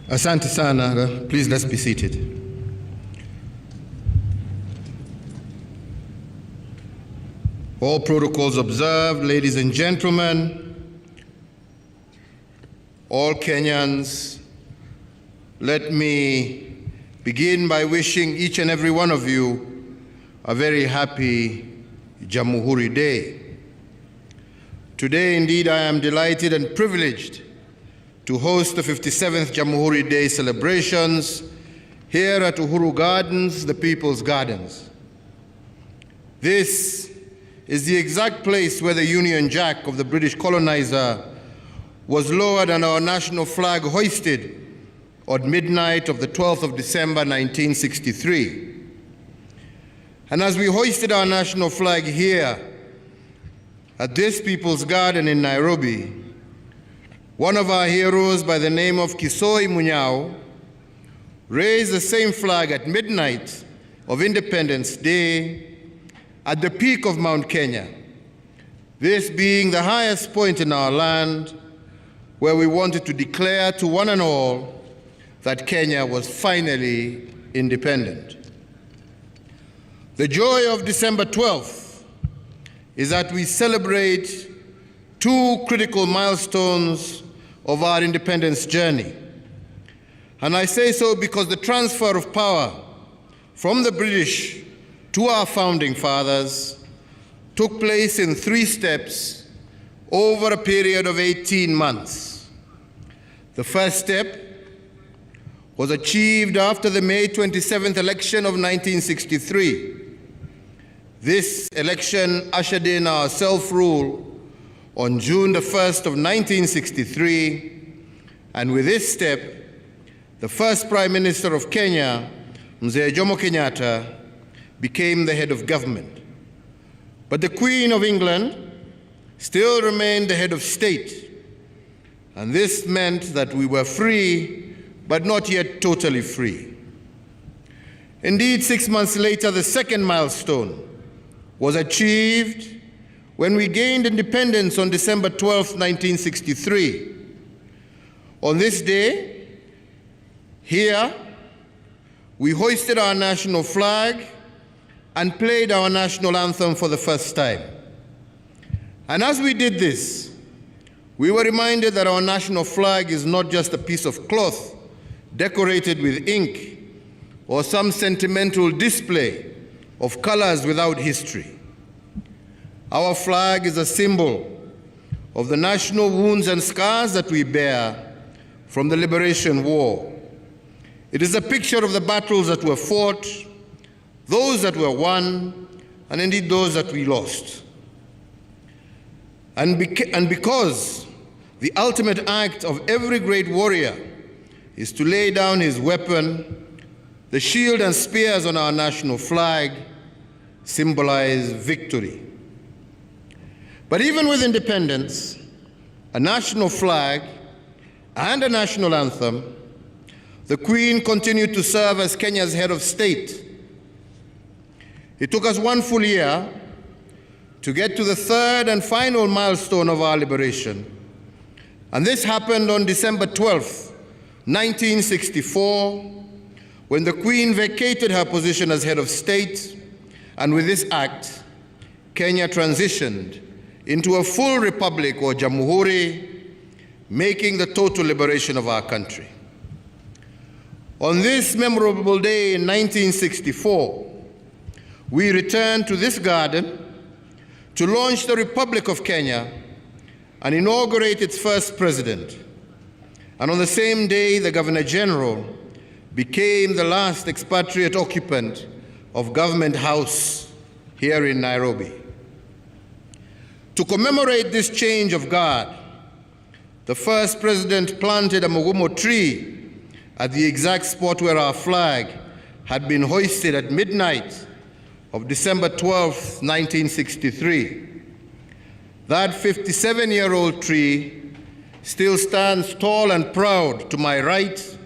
Asante sana. Please, let's be seated. All protocols observed, ladies and gentlemen, all Kenyans, let me begin by wishing each and every one of you a very happy Jamhuri Day. Today, indeed, I am delighted and privileged to host the 57th Jamhuri Day celebrations here at Uhuru Gardens, the People's Gardens. This is the exact place where the Union Jack of the British colonizer was lowered and our national flag hoisted on midnight of the 12th of December 1963. And as we hoisted our national flag here at this People's Garden in Nairobi, one of our heroes by the name of Kisoi Munyao raised the same flag at midnight of Independence Day at the peak of Mount Kenya, this being the highest point in our land where we wanted to declare to one and all that Kenya was finally independent. The joy of December 12th is that we celebrate two critical milestones of our independence journey. And I say so because the transfer of power from the British to our founding fathers took place in 3 steps over a period of 18 months. The first step was achieved after the May 27th election of 1963. This election ushered in our self-rule on June the 1st of 1963, and with this step, the first Prime Minister of Kenya, Mzee Jomo Kenyatta, became the head of government. But the Queen of England still remained the head of state, and this meant that we were free, but not yet totally free. Indeed, 6 months later, the second milestone was achieved when we gained independence on December 12, 1963. On this day, here, we hoisted our national flag and played our national anthem for the first time. And as we did this, we were reminded that our national flag is not just a piece of cloth decorated with ink or some sentimental display of colors without history. Our flag is a symbol of the national wounds and scars that we bear from the Liberation War. It is a picture of the battles that were fought, those that were won, and indeed those that we lost. And because the ultimate act of every great warrior is to lay down his weapon, the shield and spears on our national flag symbolize victory. But even with independence, a national flag, and a national anthem, the Queen continued to serve as Kenya's head of state. It took us 1 full year to get to the third and final milestone of our liberation. And this happened on December 12th, 1964, when the Queen vacated her position as head of state, and with this act, Kenya transitioned into a full republic or Jamhuri, making the total liberation of our country. On this memorable day in 1964, we returned to this garden to launch the Republic of Kenya and inaugurate its first president. And on the same day, the Governor General became the last expatriate occupant of Government House here in Nairobi. To commemorate this change of guard, the first president planted a mugumo tree at the exact spot where our flag had been hoisted at midnight of December 12, 1963. That 57-year-old tree still stands tall and proud to my right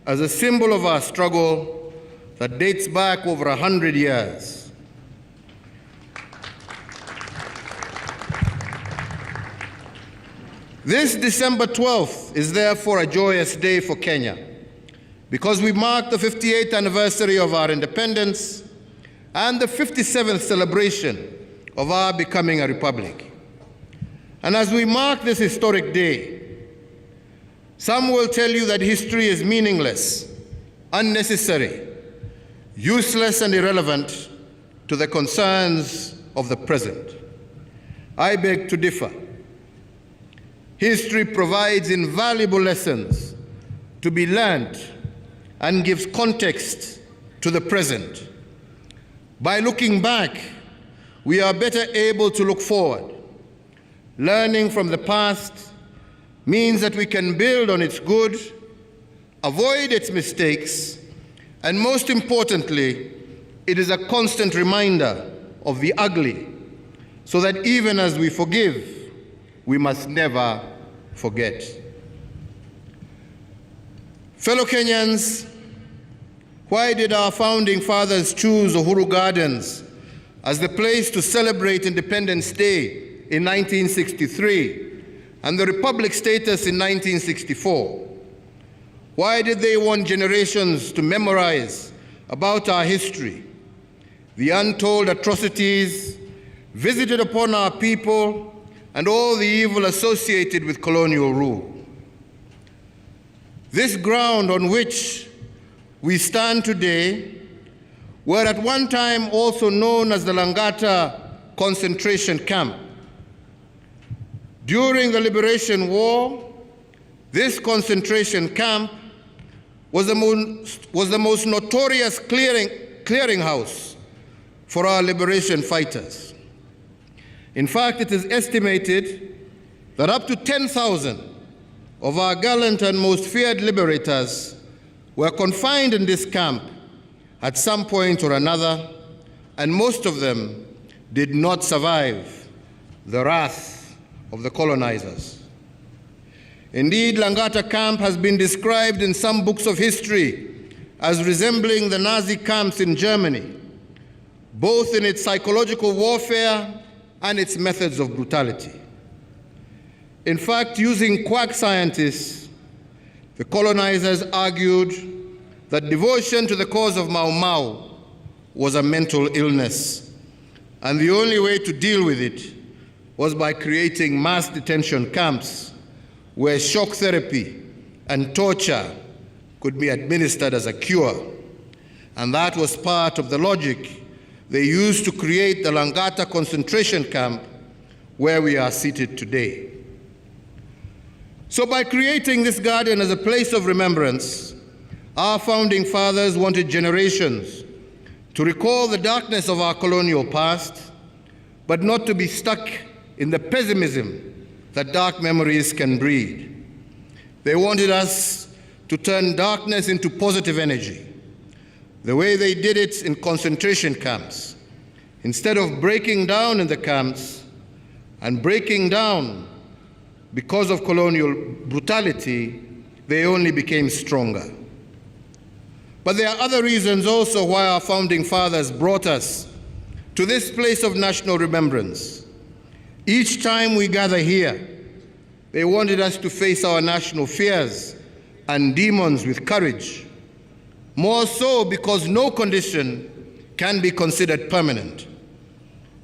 as a symbol of our struggle that dates back over 100 years. This December 12th is therefore a joyous day for Kenya because we mark the 58th anniversary of our independence and the 57th celebration of our becoming a republic. And as we mark this historic day, some will tell you that history is meaningless, unnecessary, useless, and irrelevant to the concerns of the present. I beg to differ. History provides invaluable lessons to be learned and gives context to the present. By looking back, we are better able to look forward. Learning from the past means that we can build on its good, avoid its mistakes, and most importantly, it is a constant reminder of the ugly, so that even as we forgive, we must never forget. Fellow Kenyans, why did our founding fathers choose Uhuru Gardens as the place to celebrate Independence Day in 1963 and the Republic status in 1964? Why did they want generations to memorize about our history, the untold atrocities visited upon our people, and all the evil associated with colonial rule? This ground on which we stand today were at one time also known as the Langata concentration camp. During the Liberation War, this concentration camp was the most notorious clearinghouse for our liberation fighters. In fact, it is estimated that up to 10,000 of our gallant and most feared liberators were confined in this camp at some point or another, and most of them did not survive the wrath of the colonizers. Indeed, Langata camp has been described in some books of history as resembling the Nazi camps in Germany, both in its psychological warfare and its methods of brutality. In fact, using quack scientists, the colonizers argued that devotion to the cause of Mau Mau was a mental illness, and the only way to deal with it was by creating mass detention camps where shock therapy and torture could be administered as a cure. And that was part of the logic they used to create the Langata concentration camp where we are seated today. So by creating this garden as a place of remembrance, our founding fathers wanted generations to recall the darkness of our colonial past, but not to be stuck in the pessimism that dark memories can breed. They wanted us to turn darkness into positive energy, the way they did it in concentration camps. Instead of breaking down in the camps and breaking down because of colonial brutality, they only became stronger. But there are other reasons also why our founding fathers brought us to this place of national remembrance. Each time we gather here, they wanted us to face our national fears and demons with courage, more so because no condition can be considered permanent.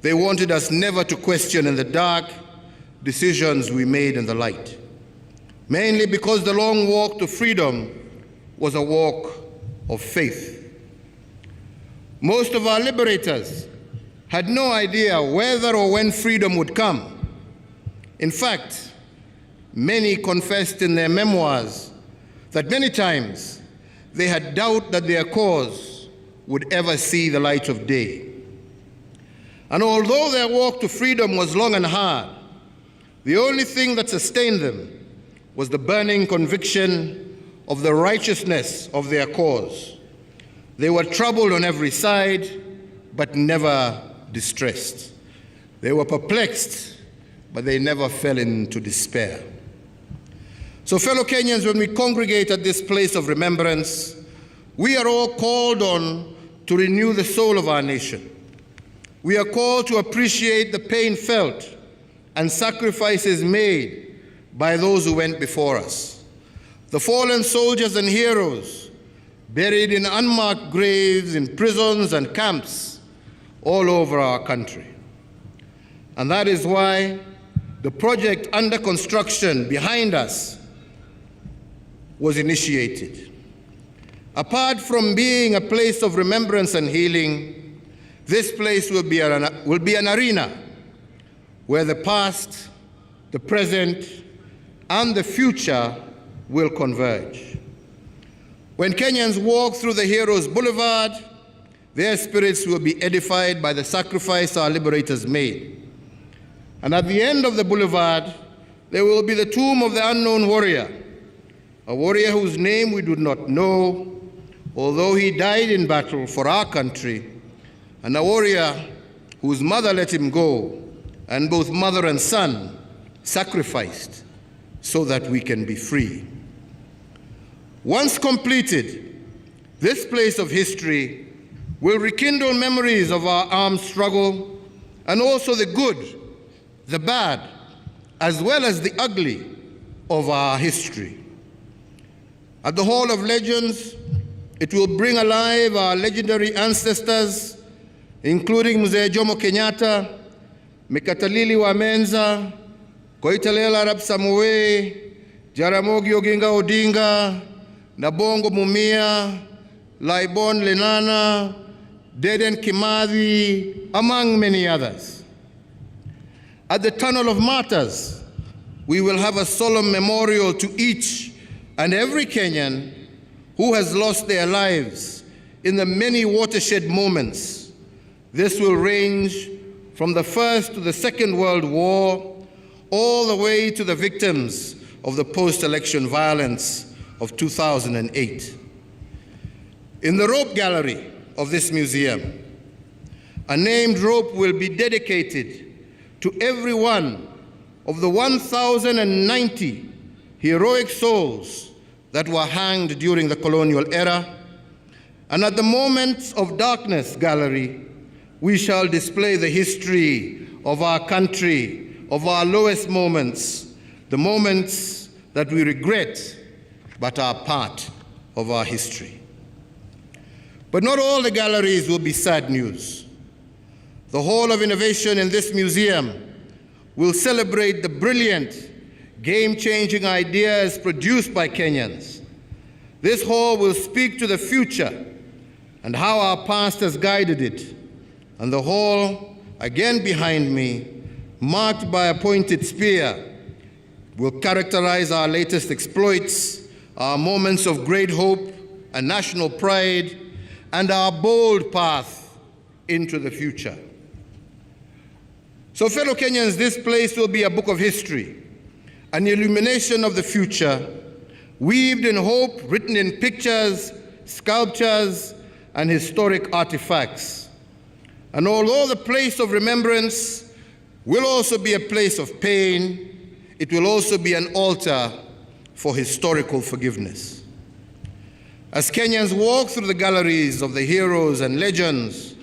They wanted us never to question in the dark decisions we made in the light, mainly because the long walk to freedom was a walk of faith. Most of our liberators had no idea whether or when freedom would come. In fact, many confessed in their memoirs that many times they had doubt that their cause would ever see the light of day. And although their walk to freedom was long and hard, the only thing that sustained them was the burning conviction of the righteousness of their cause. They were troubled on every side, but never distressed. They were perplexed, but they never fell into despair. So, fellow Kenyans, when we congregate at this place of remembrance, we are all called on to renew the soul of our nation. We are called to appreciate the pain felt and sacrifices made by those who went before us. The fallen soldiers and heroes buried in unmarked graves in prisons and camps all over our country. And that is why the project under construction behind us was initiated. Apart from being a place of remembrance and healing, this place will be an arena where the past, the present, and the future will converge. When Kenyans walk through the Heroes Boulevard, their spirits will be edified by the sacrifice our liberators made. And at the end of the boulevard, there will be the tomb of the unknown warrior, a warrior whose name we do not know, although he died in battle for our country, and a warrior whose mother let him go, and both mother and son sacrificed so that we can be free. Once completed, this place of history will rekindle memories of our armed struggle and also the good, the bad, as well as the ugly of our history. At the Hall of Legends, it will bring alive our legendary ancestors, including Mzee Jomo Kenyatta, Mekatalili wa Menza, Koitalel Arap Samoei, Jaramogi Oginga Odinga, Nabongo Mumia, Laibon Lenana, Dedan Kimathi, among many others. At the Tunnel of Martyrs, we will have a solemn memorial to each and every Kenyan who has lost their lives in the many watershed moments. This will range from the First to the Second World War, all the way to the victims of the post-election violence of 2008. In the rope gallery of this museum, a named rope will be dedicated to every one of the 1,090 heroic souls that were hanged during the colonial era. And at the Moments of Darkness gallery, we shall display the history of our country, of our lowest moments, the moments that we regret but are part of our history. But not all the galleries will be sad news. The Hall of Innovation in this museum will celebrate the brilliant, game-changing ideas produced by Kenyans. This hall will speak to the future and how our past has guided it. And the hall, again behind me, marked by a pointed spear, will characterize our latest exploits, our moments of great hope and national pride, and our bold path into the future. So, fellow Kenyans, this place will be a book of history, an illumination of the future, weaved in hope, written in pictures, sculptures, and historic artifacts. And although the place of remembrance will also be a place of pain, it will also be an altar for historical forgiveness. As Kenyans walk through the galleries of the heroes and legends,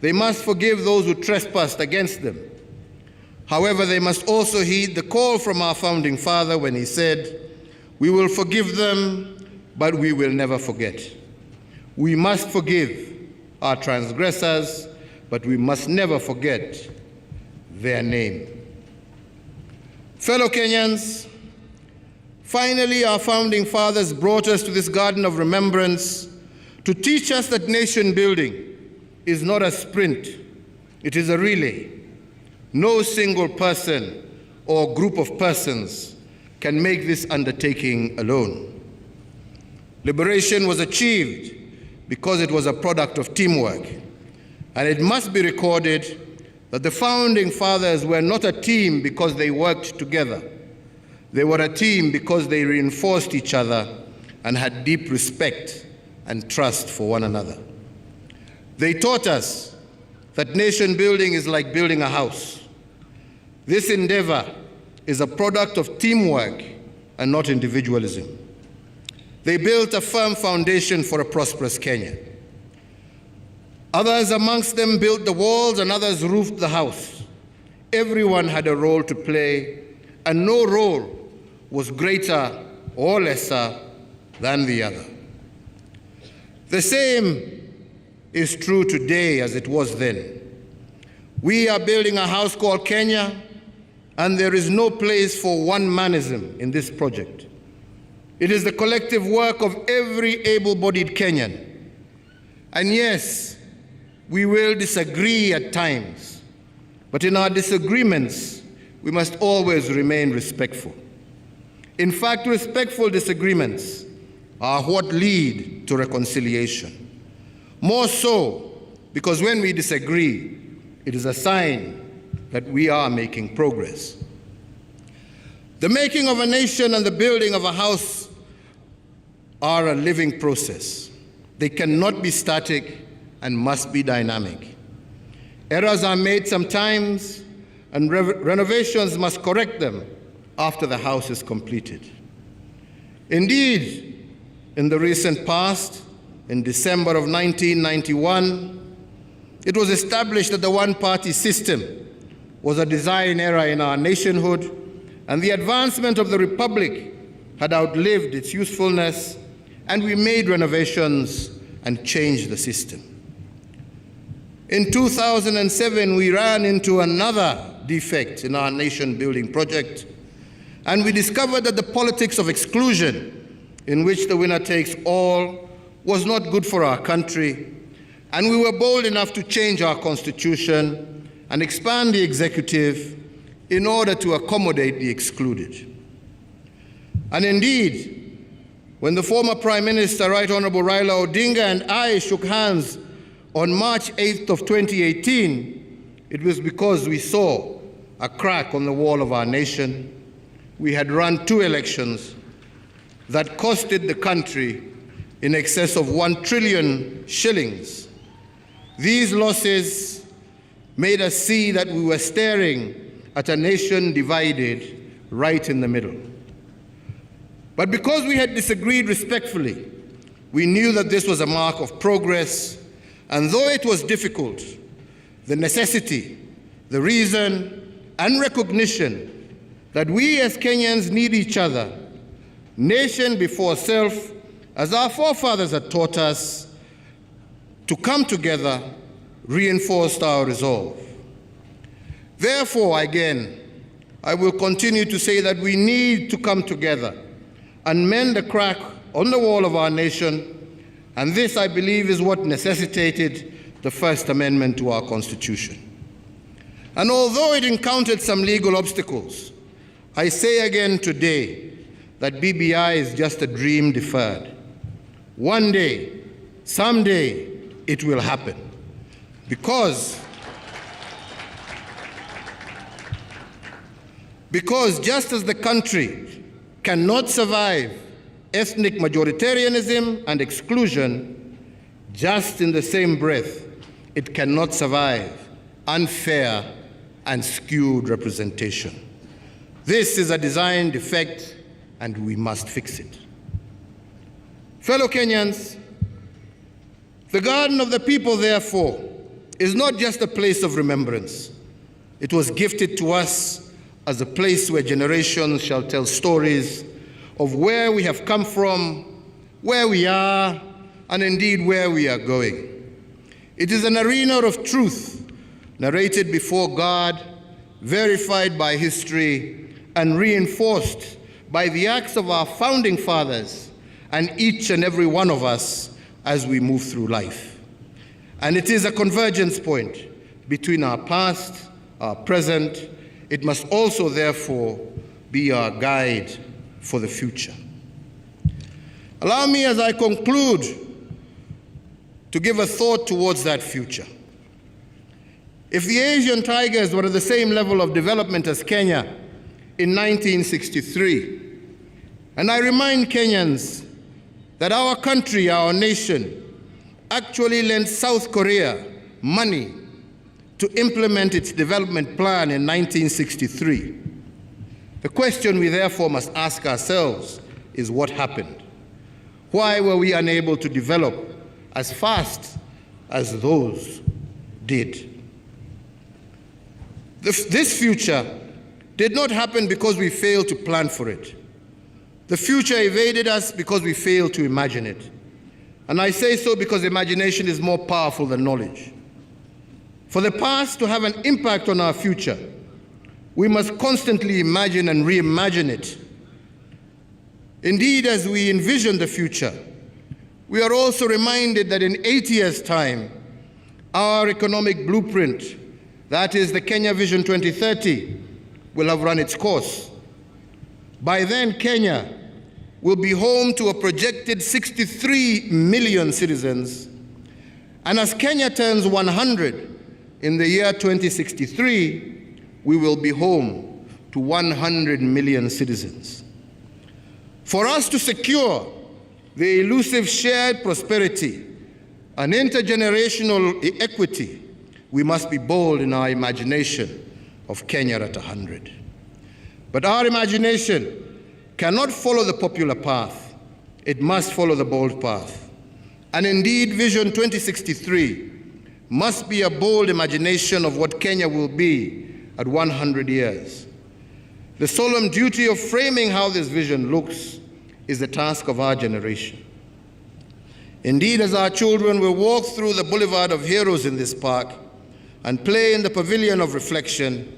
they must forgive those who trespassed against them. However, they must also heed the call from our founding father when he said, "We will forgive them, but we will never forget." We must forgive our transgressors, but we must never forget their name. Fellow Kenyans, finally, our founding fathers brought us to this garden of remembrance to teach us that nation building is not a sprint, it is a relay. No single person or group of persons can make this undertaking alone. Liberation was achieved because it was a product of teamwork. And it must be recorded that the founding fathers were not a team because they worked together. They were a team because they reinforced each other and had deep respect and trust for one another. They taught us that nation building is like building a house. This endeavor is a product of teamwork and not individualism. They built a firm foundation for a prosperous Kenya. Others amongst them built the walls and others roofed the house. Everyone had a role to play, and no role was greater or lesser than the other. The same is true today as it was then. We are building a house called Kenya, and there is no place for one-manism in this project. It is the collective work of every able-bodied Kenyan. And yes, we will disagree at times, but in our disagreements, we must always remain respectful. In fact, respectful disagreements are what lead to reconciliation. More so, because when we disagree, it is a sign that we are making progress. The making of a nation and the building of a house are a living process. They cannot be static and must be dynamic. Errors are made sometimes, and renovations must correct them after the house is completed. Indeed, in the recent past, in December of 1991, it was established that the one-party system was a design error in our nationhood, and the advancement of the Republic had outlived its usefulness, and we made renovations and changed the system. In 2007, we ran into another defect in our nation-building project, and we discovered that the politics of exclusion, in which the winner takes all, was not good for our country, and we were bold enough to change our constitution and expand the executive in order to accommodate the excluded. And indeed, when the former Prime Minister, Right Honorable Raila Odinga, and I shook hands on March 8th of 2018, it was because we saw a crack on the wall of our nation. We had run 2 elections that costed the country in excess of 1 trillion shillings. These losses made us see that we were staring at a nation divided right in the middle. But because we had disagreed respectfully, we knew that this was a mark of progress, and though it was difficult, the necessity, the reason, and recognition that we as Kenyans need each other, nation before self, as our forefathers had taught us, to come together reinforced our resolve. Therefore, again, I will continue to say that we need to come together and mend the crack on the wall of our nation, and this, I believe, is what necessitated the First Amendment to our Constitution. And although it encountered some legal obstacles, I say again today that BBI is just a dream deferred. One day, someday, it will happen. Because just as the country cannot survive ethnic majoritarianism and exclusion, just in the same breath, it cannot survive unfair and skewed representation. This is a design defect, and we must fix it. Fellow Kenyans, the Garden of the People, therefore, is not just a place of remembrance. It was gifted to us as a place where generations shall tell stories of where we have come from, where we are, and indeed where we are going. It is an arena of truth, narrated before God, verified by history, and reinforced by the acts of our founding fathers and each and every one of us as we move through life. And it is a convergence point between our past, our present. It must also, therefore, be our guide for the future. Allow me, as I conclude, to give a thought towards that future. If the Asian tigers were at the same level of development as Kenya in 1963, and I remind Kenyans that our country, our nation, actually lent South Korea money to implement its development plan in 1963. The question we therefore must ask ourselves is what happened? Why were we unable to develop as fast as those did? This future did not happen because we failed to plan for it. The future evaded us because we failed to imagine it. And I say so because imagination is more powerful than knowledge. For the past to have an impact on our future, we must constantly imagine and reimagine it. Indeed, as we envision the future, we are also reminded that in 8 years' time, our economic blueprint, that is the Kenya Vision 2030, will have run its course. By then, Kenya will be home to a projected 63 million citizens. And as Kenya turns 100 in the year 2063, we will be home to 100 million citizens. For us to secure the elusive shared prosperity and intergenerational equity, we must be bold in our imagination of Kenya at 100. But our imagination cannot follow the popular path. It must follow the bold path. And indeed, Vision 2063 must be a bold imagination of what Kenya will be at 100 years. The solemn duty of framing how this vision looks is the task of our generation. Indeed, as our children will walk through the Boulevard of Heroes in this park and play in the Pavilion of Reflection,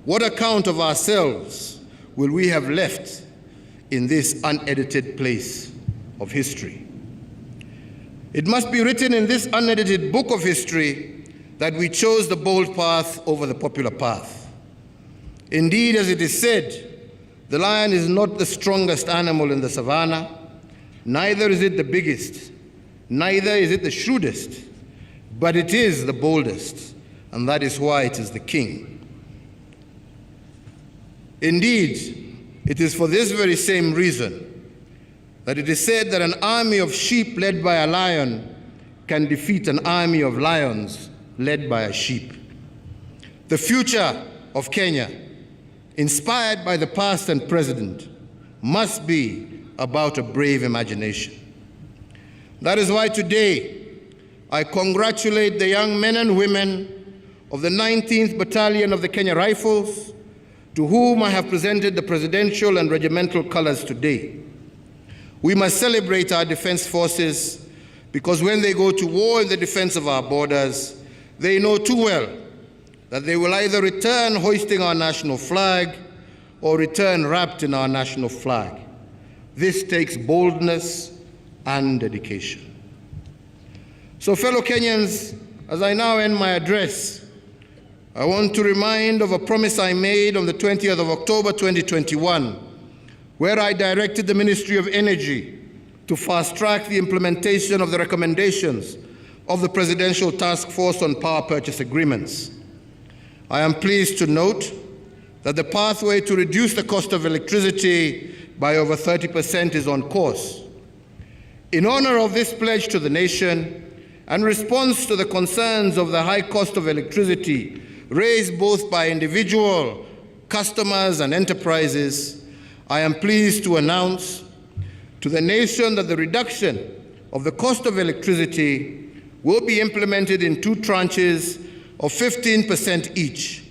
what account of ourselves will we have left in this unedited place of history? It must be written in this unedited book of history that we chose the bold path over the popular path. Indeed, as it is said, the lion is not the strongest animal in the savannah, neither is it the biggest, neither is it the shrewdest, but it is the boldest, and that is why it is the king. Indeed, it is for this very same reason that it is said that an army of sheep led by a lion can defeat an army of lions led by a sheep. The future of Kenya, inspired by the past and present, must be about a brave imagination. That is why today I congratulate the young men and women of the 19th Battalion of the Kenya Rifles, to whom I have presented the presidential and regimental colors today. We must celebrate our defense forces because when they go to war in the defense of our borders, they know too well that they will either return hoisting our national flag or return wrapped in our national flag. This takes boldness and dedication. So, fellow Kenyans, as I now end my address, I want to remind of a promise I made on the 20th of October 2021, where I directed the Ministry of Energy to fast-track the implementation of the recommendations of the Presidential Task Force on Power Purchase Agreements. I am pleased to note that the pathway to reduce the cost of electricity by over 30% is on course. In honor of this pledge to the nation, and response to the concerns of the high cost of electricity raised both by individual customers and enterprises, I am pleased to announce to the nation that the reduction of the cost of electricity will be implemented in 2 tranches of 15% each,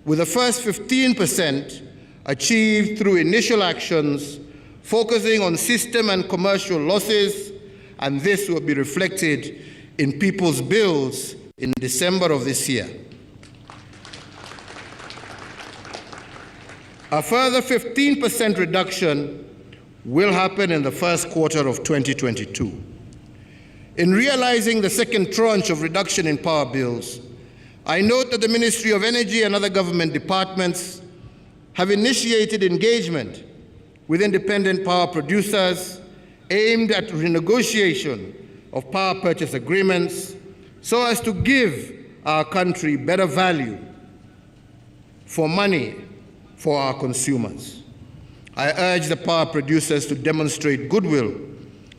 with the first 15% achieved through initial actions focusing on system and commercial losses, and this will be reflected in people's bills in December of this year. A further 15% reduction will happen in the first quarter of 2022. In realizing the second tranche of reduction in power bills, I note that the Ministry of Energy and other government departments have initiated engagement with independent power producers aimed at renegotiation of power purchase agreements so as to give our country better value for money for our consumers. I urge the power producers to demonstrate goodwill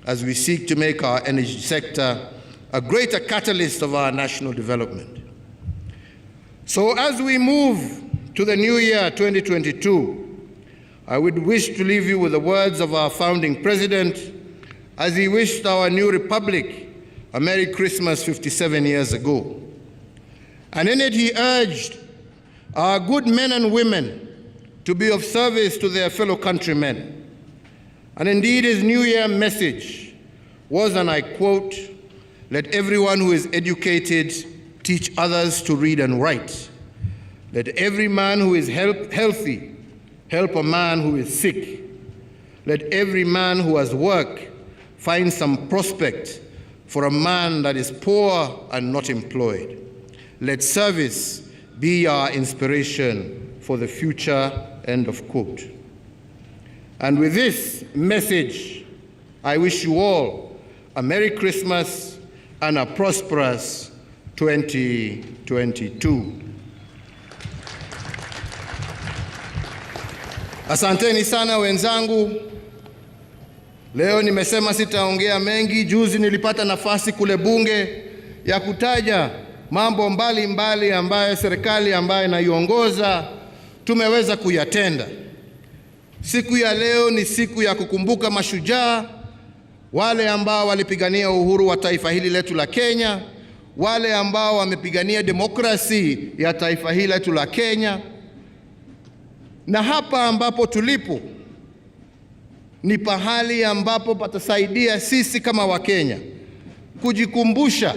as we seek to make our energy sector a greater catalyst of our national development. So as we move to the new year 2022, I would wish to leave you with the words of our founding president as he wished our new republic a Merry Christmas 57 years ago. And in it he urged our good men and women to be of service to their fellow countrymen. And indeed his New Year message was, and I quote, "Let everyone who is educated teach others to read and write. Let every man who is healthy help a man who is sick. Let every man who has work find some prospect for a man that is poor and not employed. Let service be our inspiration for the future," end of quote. And with this message, I wish you all a Merry Christmas and a prosperous 2022. Asanteni sana wenzangu. Leo nimesema sitaongea mengi. Juzi nilipata nafasi kule bunge ya kutaja mambo mbalimbali ambayo serikali ambayo naiongoza tumeweza kuyatenda. Siku ya leo ni siku ya kukumbuka mashujaa, wale ambao walipigania uhuru wa taifa hili letu la Kenya, wale ambao wamepigania demokrasi ya taifa hili letu la Kenya. Na hapa ambapo tulipo ni pahali ambapo patasaidia sisi kama Wakenya kujikumbusha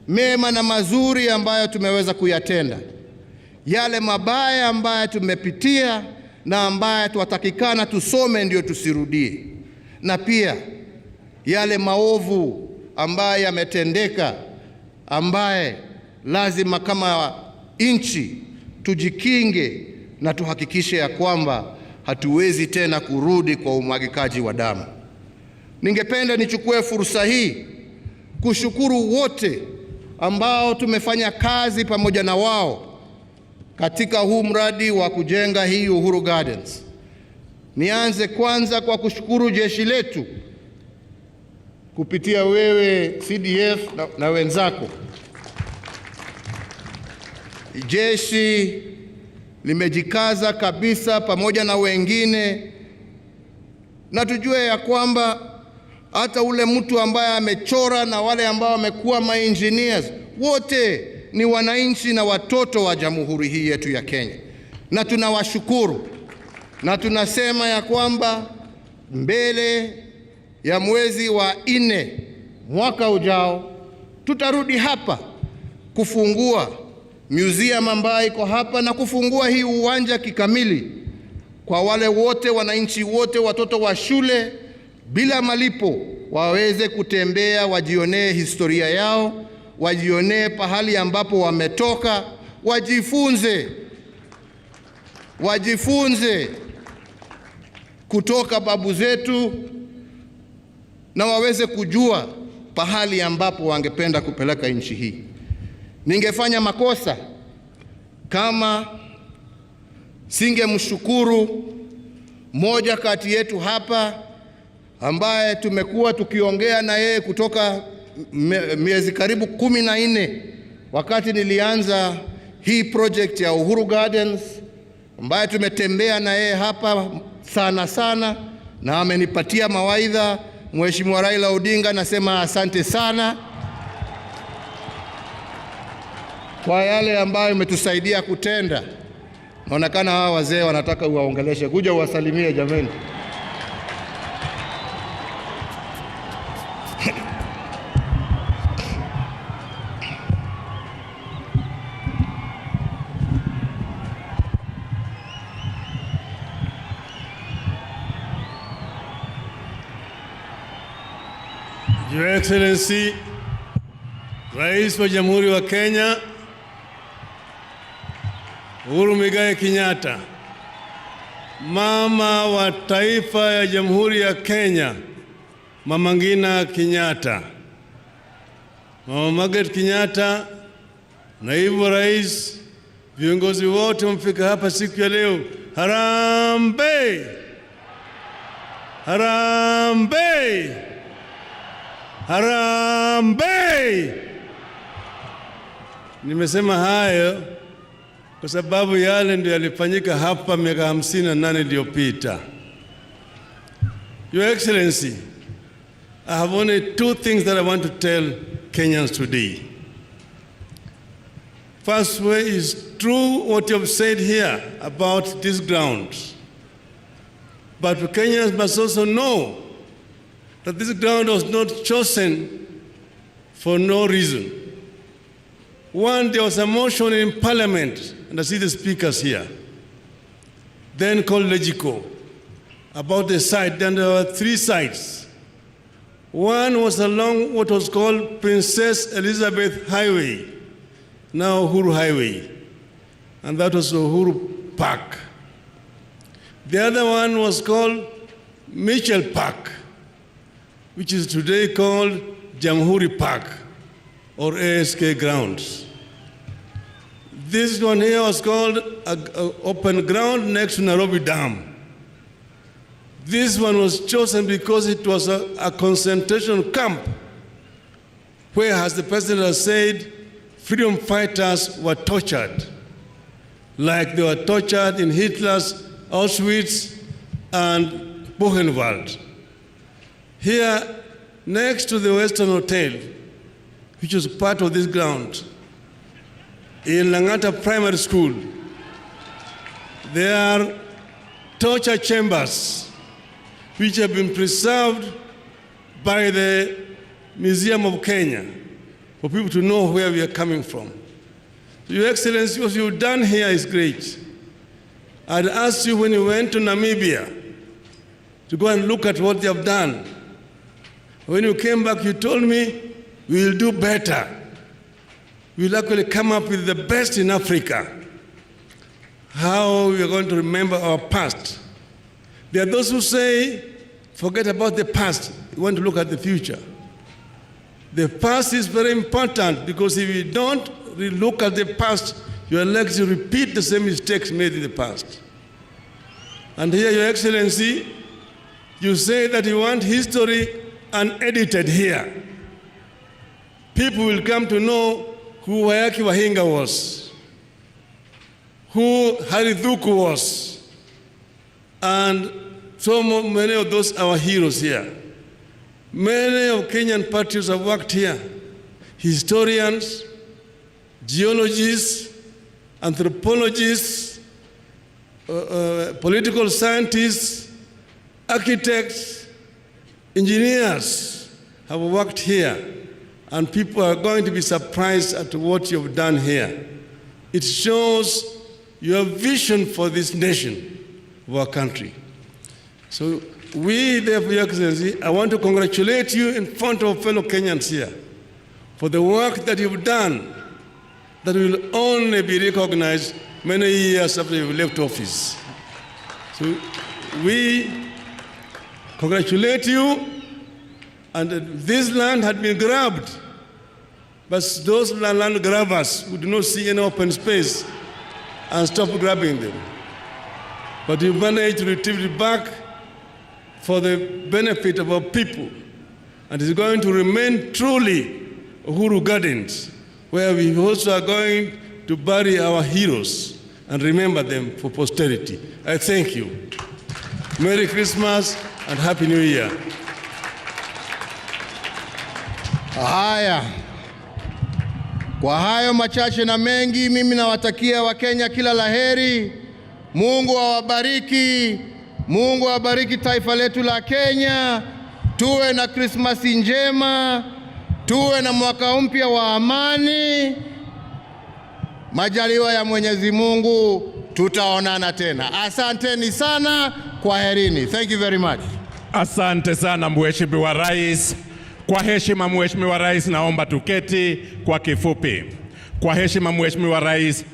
mema na mazuri ambayo tumeweza kuyatenda, yale mabaya ambayo tumepitia na ambayo tuwatakikana tusome ndio tusirudie, na pia yale maovu ambayo yametendeka, ambaye lazima kama nchi tujikinge na tuhakikishe ya kwamba hatuwezi tena kurudi kwa umwagikaji wa damu. Ningependa nichukue fursa hii kushukuru wote ambao tumefanya kazi pamoja na wao katika huu mradi wa kujenga hii Uhuru Gardens. Nianze kwanza kwa kushukuru jeshi letu kupitia wewe CDF na wenzako. Jeshi limejikaza kabisa pamoja na wengine, na tujue ya kwamba hata ule mtu ambaye amechora na wale ambao wamekuwa ma-engineers wote ni wananchi na watoto wa jamhuri hii yetu ya Kenya, na tunawashukuru na tunasema ya kwamba mbele ya mwezi wa 4 mwaka ujao tutarudi hapa kufungua museum ambayo iko hapa na kufungua hii uwanja kikamili kwa wale wote, wananchi wote, watoto wa shule bila malipo waweze kutembea, wajionee historia yao, wajionee pahali ambapo wametoka, wajifunze kutoka babu zetu, na waweze kujua pahali ambapo wangependa kupeleka nchi hii. Ningefanya makosa kama singemshukuru moja kati yetu hapa ambaye tumekuwa tukiongea na yeye kutoka miezi karibu 14 wakati nilianza hii project ya Uhuru Gardens, ambaye tumetembea na yeye hapa sana na amenipatia mawaidha. Mheshimiwa Raila Odinga, nasema asante sana kwa yale ambayo umetusaidia kutenda. Naonekana hawa wazee wanataka uwaongeleshe, kuja uwasalimie jameni. Your Excellency, Rais wa Jamhuri wa Kenya, Uhuru Kenyatta, Mama wa Taifa ya Jamhuri ya Kenya, Mama Ngina Kenyatta, Mama Margaret Kenyatta, Naibu Rais, viongozi wote wamefika hapa siku ya leo. Harambee! Harambee! Harambee! Nimesema hayo kwa sababu yale ndio yalifanyika hapa miaka 58 iliyopita. Your Excellency, I have only 2 things that I want to tell Kenyans today. First way is true what you have said here about these grounds. But Kenyans must also know that this ground was not chosen for no reason. One, there was a motion in Parliament, and I see the speakers here, then called Legico, about the site. Then there were 3 sites. One was along what was called Princess Elizabeth Highway, now Uhuru Highway, and that was Uhuru Park. The other one was called Mitchell Park, which is today called Jamhuri Park, or ASK grounds. This one here was called open ground next to Nairobi Dam. This one was chosen because it was a concentration camp where, as the president has said, freedom fighters were tortured, like they were tortured in Hitler's Auschwitz and Buchenwald. Here, next to the Western Hotel, which was part of this ground, in Langata Primary School, there are torture chambers which have been preserved by the Museum of Kenya for people to know where we are coming from. Your Excellency, what you've done here is great. I'd asked you when you went to Namibia to go and look at what they have done. When you came back, you told me, we will do better. We will actually come up with the best in Africa. How we are going to remember our past. There are those who say, forget about the past. We want to look at the future. The past is very important because if you don't look at the past, you are likely to repeat the same mistakes made in the past. And here, Your Excellency, you say that you want history unedited here. People will come to know who Wayaki Wahinga was, who Harithuku was, and so many of those our heroes here. Many of Kenyan patriots have worked here. Historians, geologists, anthropologists, political scientists, architects, engineers have worked here. And people are going to be surprised at what you've done here. It shows your vision for this nation, of our country. So we, therefore, Your Excellency, I want to congratulate you in front of fellow Kenyans here for the work that you've done that will only be recognized many years after you've left office. So we congratulate you. And this land had been grabbed, but those land grabbers would not see any open space and stop grabbing them. But you managed to retrieve it back for the benefit of our people. And it's going to remain truly Uhuru Gardens, where we also are going to bury our heroes and remember them for posterity. I thank you. Merry Christmas and Happy New Year. Haya, kwa hayo machache na mengi, mimi nawatakia Wakenya kila laheri. Mungu awabariki. Mungu awabariki taifa letu la Kenya. Tuwe na Krismasi njema. Tuwe na mwaka mpya wa amani. Majaliwa ya Mwenyezi Mungu, tutaonana tena. Asanteni sana, kwaherini. Thank you very much. Asante sana Mheshimiwa Rais. Kwa heshima Mheshimiwa Rais, naomba tuketi kwa kifupi. Kwa heshima Mheshimiwa Rais,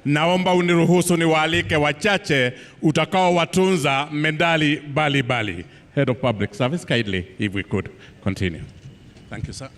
naomba uniruhusu niwaalike wachache utakao watunza medali mbalimbali. Head of Public Service, kindly if we could continue. Thank you, sir.